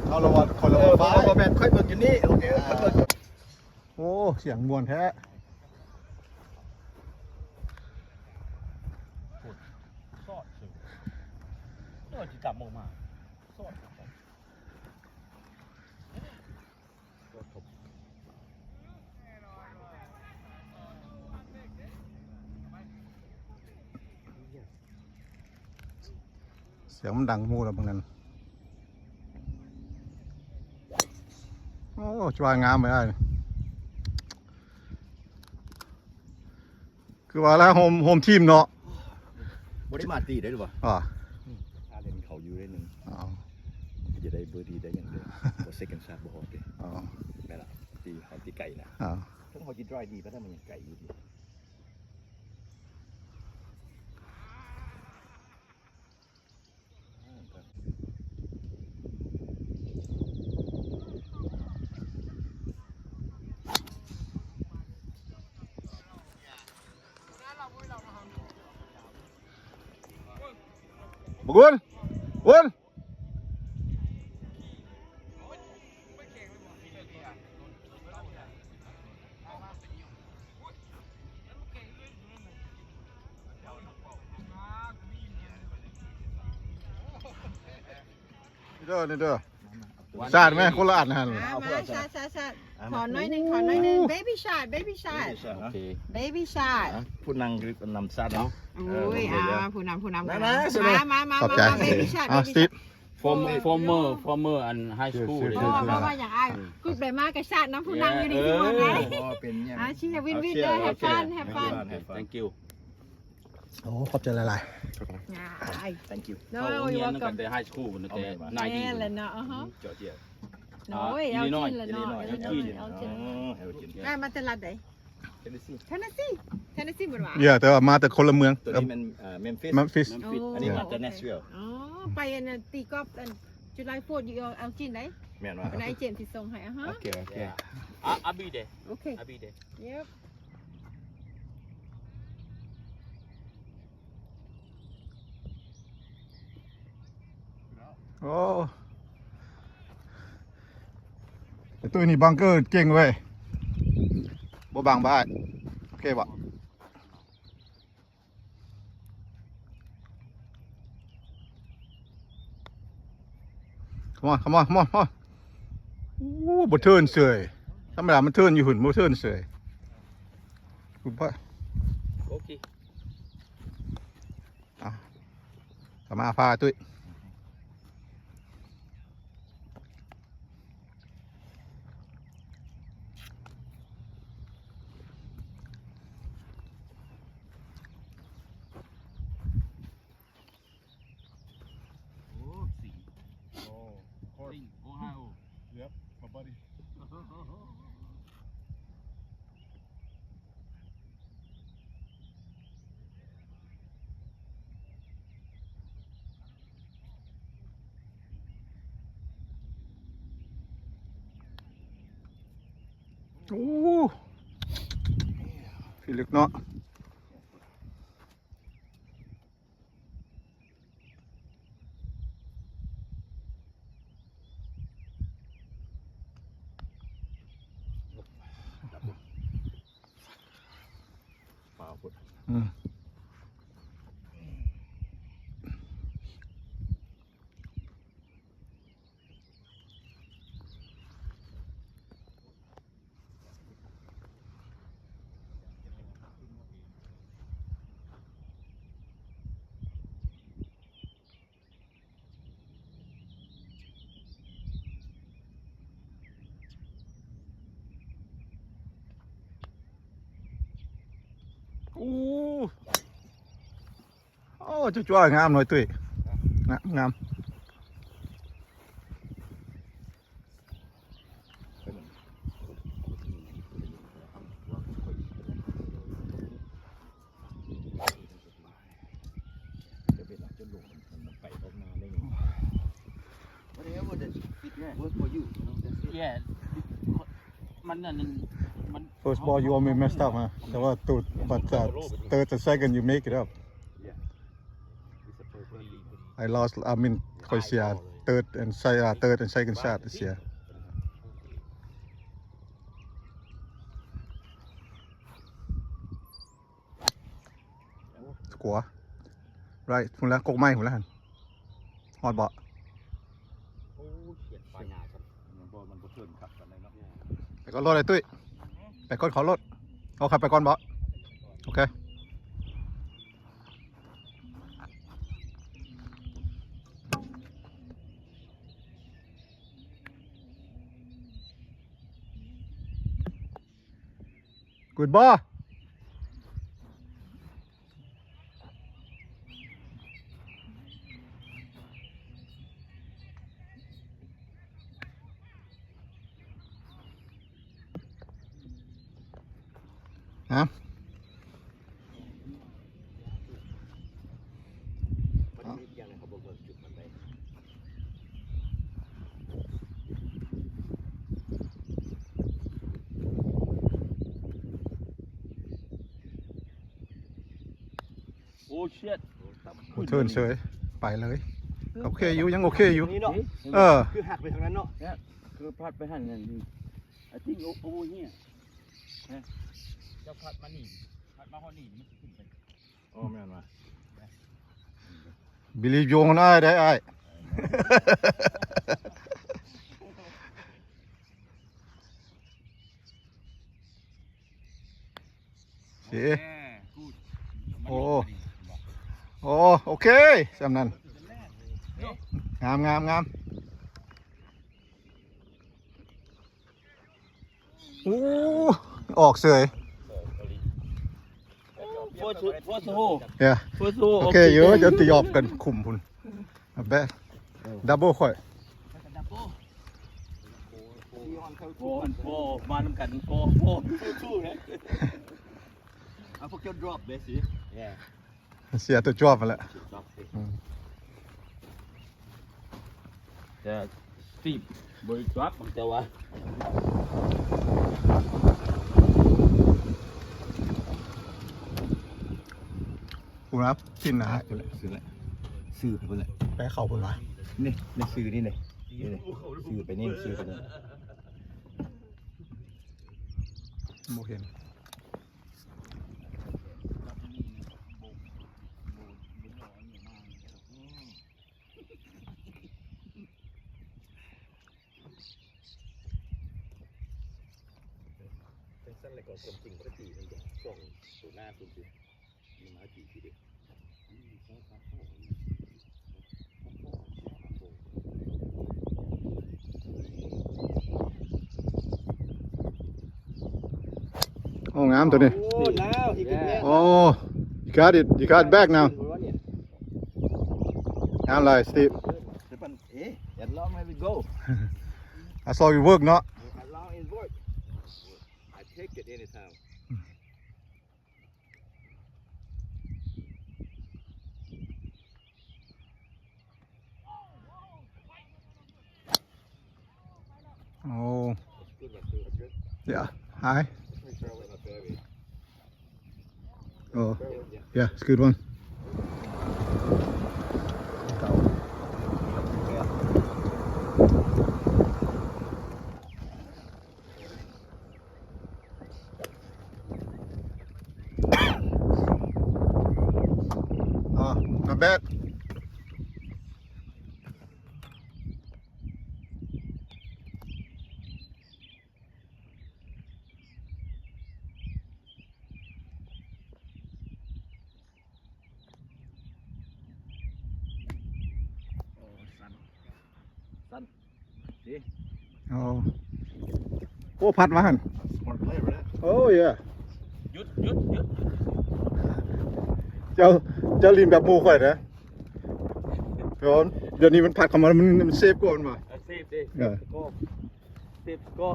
เอาละวันคนละวันฟ้าแบนค่อยเบิกอยู่นี่โอเคโอ้เสียงมวนแท้ซอดสินี่มันจะกลับมาซอดเสียงมันดังมูแล้วบางนั้นโอ้จวายงามไปได้คือว่าแล้วโฮมทีมเนาะบริมาตีได้หรือเปล่าถ้าเล่นเขาอยู่ได้หนึ่งจะได้เบอร์ดีได้อย่างเดียวบอเซ็กันชาบอฮอตเลยแม่ละตีเขาตีไก่นะถ้าเขาจีดรอยดีก็ถ้ามันยังไก่อยู่ดีบุญบุญเด้อเด้อชาติไหมคนละอันนะมาชาขอน้อยหนึ่งbaby shot baby shot baby shot ผู้นั่งคือนำซาดเนาะอุ้ยผู้นำมา baby shot สตีฟformer and high school เพราะว่าอย่างไอ้กุดใบมากกับชาติน้ำผู้นำอยู่ดีที่หมดเลยชี้วินได้แฮปฟันthank you โอ้ขอบใจหลายthank you no you welcome แต่ high school แต่90เลยเนาะเจาะเจียวน้อยเอากินเลยเนาะได้มาตลาดไหนเทนเนสซีเหมือนว่าเยอะแต่ว่ามาแต่คนละเมืองตัวนี้มันเมมฟิสอันนี้มาจากเนสวิลอ๋อไปอันตีกอล์ฟอันจุฬาโฟร์อยู่เอากินไหนแม่นว่าเป็นไอเจมที่ส่งให้ฮะโอเคI'll be there โอเค yep โอ้ตัวนี้บังเกอร์เก่งเว้ยบ่บางบ้านโอเคบ่come on โอ้บ่เทิร์นเสยธรรมดามันเทิร์นอยู่หุ่นบ่เทิร์นเสยคุณพ่อโอเคสมาพาตุ้ยโอ้พี่ลึกเนาะโอ้จ้วยงามหน่อยตุ้ยงามFirst ball you almost messed up แต่ว่าตูด but third and second you make it up I lost I mean คอยเสีย third and second shot this year. Score. Right, พุ่นละกกไม้พุ่นละหั่นฮอดบ่ โอ้เฉียดปลายหน้าครับมันบ่เทินครับกันเลยเนาะ ไปก่อนรถไอ้ตุ้ยไปก่อนขอรถเอาขับไปก่อนบ่โอเค Good ball. Hả? มันมีอย่างไรเขาบอกว่าจุดมันไป โอ้เฉียด เทิร์นเฉยไปเลยโอเคอยู่ยังโอเคอยู่ นี่เนาะ เออ คือหักไปทางนั้นเนาะ คือพัดไปหั่นนั่นนี่ไอ้ที่โอ้เหี้ยเจ้าพัดมานี่พัดมาฮอดนี่มันสิขึ้นไป อ๋อแม่นมา believe you on I ได้ไอ้ โอเคโอ้โอเคสำนั้นงามโอ้ออกเสย First hole. yeah First hole. โอเคเยอะจะตีออกกันคุมพุ่นแบะดับเบิลค่อย 4 and 4มานํกัน4 สู้ๆนะเอาพวกเจ้า drop เด้สิ เสียตัวจวบมาแล้ว แต่ตีบบริจาคบางแต่ว่า คุณครับกินนะ ซื้อไปเพิ่นแหละ แปะเข่าพุ่นวะ นี่ในซื้อนี่เลยซื้อไปนี่ซื้อไปนี่ โมเห็น เป็นสั้นเลยก็ความจริงปกติมันจะส่งสู่หน้าคุณสิมันมาจีทีเดียว โอ้งามตัวนี้ โอ้now he can get โอ้ you got it back now งามเลยสตีฟ as long as we go I saw you work เนาะ as long as work I take it anytime โอ้ yeah hi oh yeah it's a good one อ๋อ not bad oh โอ้พัดมาหัน smart player right โอ้ย หยุด เจ้าลินแบบหมูข่อยนะเดี๋ยวนี้มันพัดเข้ามามันเซฟกว่ามันมา เซฟดิ เออ ก็เซฟก็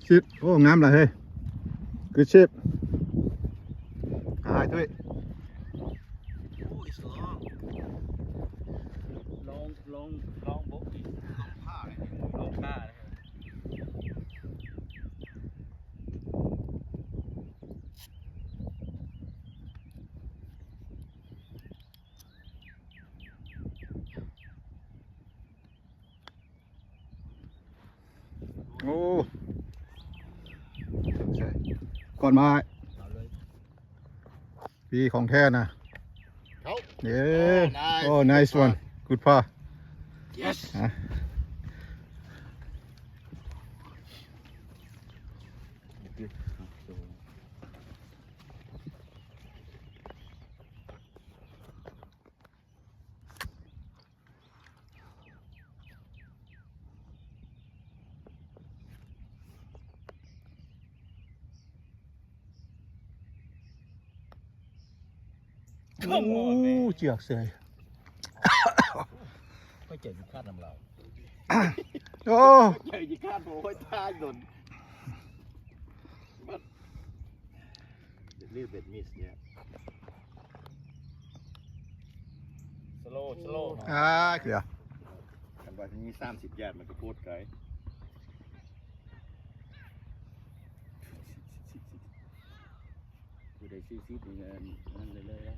ชิปโอ้งามเลยเฮ้ยคือชิปหายด้วย oh it's long องบกอีกลองผ้าเลย โอ้ใช่ก่อนมาพี่ของแท้นะ เขา เย้โอ้ nice one good pass yes อ่ะโอ้เจียกเสย ไม่เจ็บคาดนำเรา โอ้ ใหญ่ที่คาดโอ้ยท่าโดนเรียกเบ็ดมิสเนี่ย สโลว์ อ่าเดี๋ยว กันว่ามี30 ยาร์ดมันก็โคตรไกล กูได้ซีดีเงินนั่นเลยแล้ว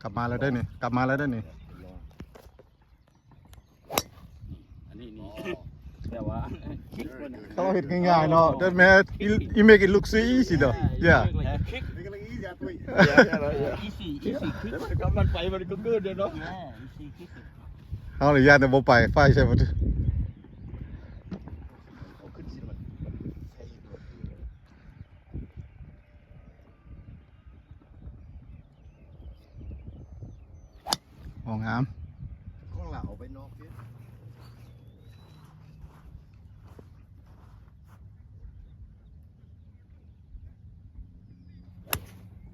กลับมาแล้วได้นี่กลับมาแล้วได้นี่ อันนี้แต่ว่าคิกมัน เขาเห็นง่ายๆเนาะ that man you make it look so easy though yeah คิก นี่ก็เลยอีจ้าตุ้ย easyคิก แล้วมันไปมันก็เกินเลยเนาะ easyคิก เอาเลยย่านแต่บ่ไปไฟใช่ไหม เอาขึ้นสิมันใช่ตัว มองงาม ของเราไปนอกเนี่ย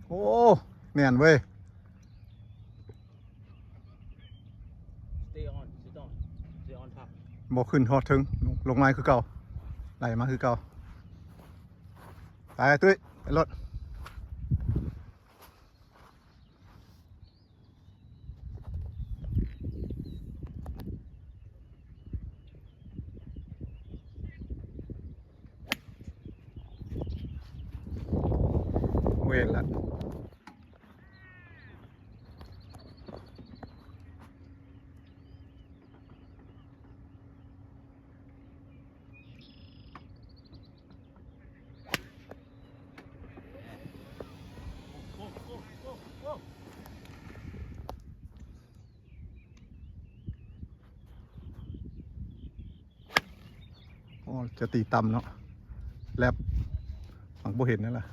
โอ้แน่นเว้ย stay on stay on top บ่ขึ้นฮอดถึงลงไม้คือเก่าไหลมาคือเก่าไปตุ้ยไปรถเวทละโอ้จะตีต่ำเนาะแลบฝั่งบ่เห็นนั่นแหละ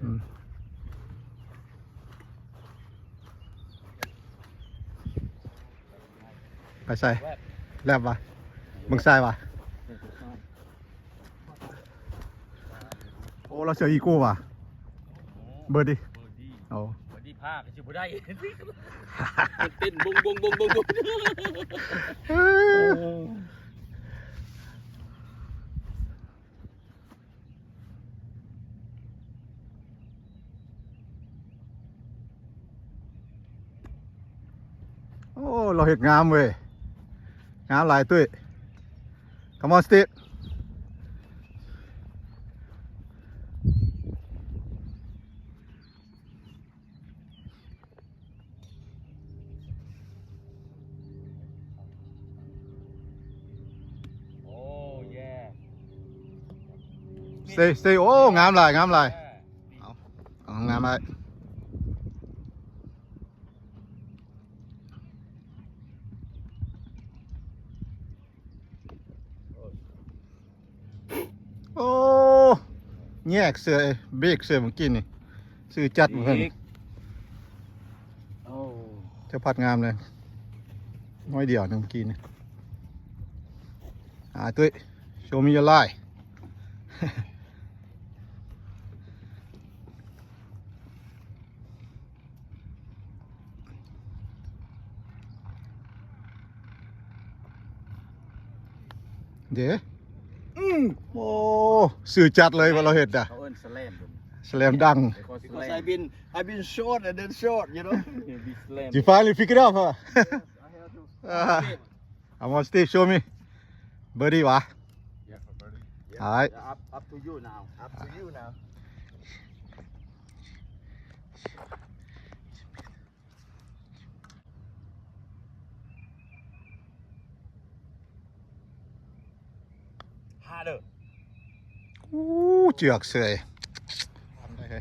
อืมไปใส่แลบวะมึงใส่วะโอ้เราเจออีโก้ว่ะเบอร์ดิโอ้ วันที่ภาคชิบุได้มันเต้นบงโอ้เราเห็ดงามเว้ยงามหลายตุ้ย Come on Steve โอ้แย่ stay โอ้งามหลายงามหลายเอางามหลายโอ้แยกเสือเบรกเสือเมื่อกี้นี่ซื้อจัดเหมือนกัน โอ้ เจ้าพัดงามเลยน้อยเดียวหนึ่งเมื่อกี้นี่ตุ้ย show me your lie เดี๋ยว โอ้สื่อจัดเลยว่าเราเห็นอ่ะ เขาเอิ้นสแลม แสลมดัง Because I've been short and then short, you know. Be slam. You finally pick it up huh I want Steve show me birdie วะ alright Up to you now. Up to you now. Harder. อู้เจือกเสยทำได้ไง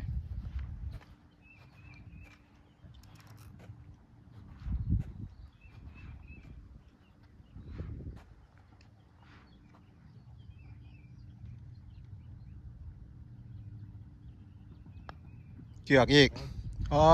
เจือกอีกอ๋อ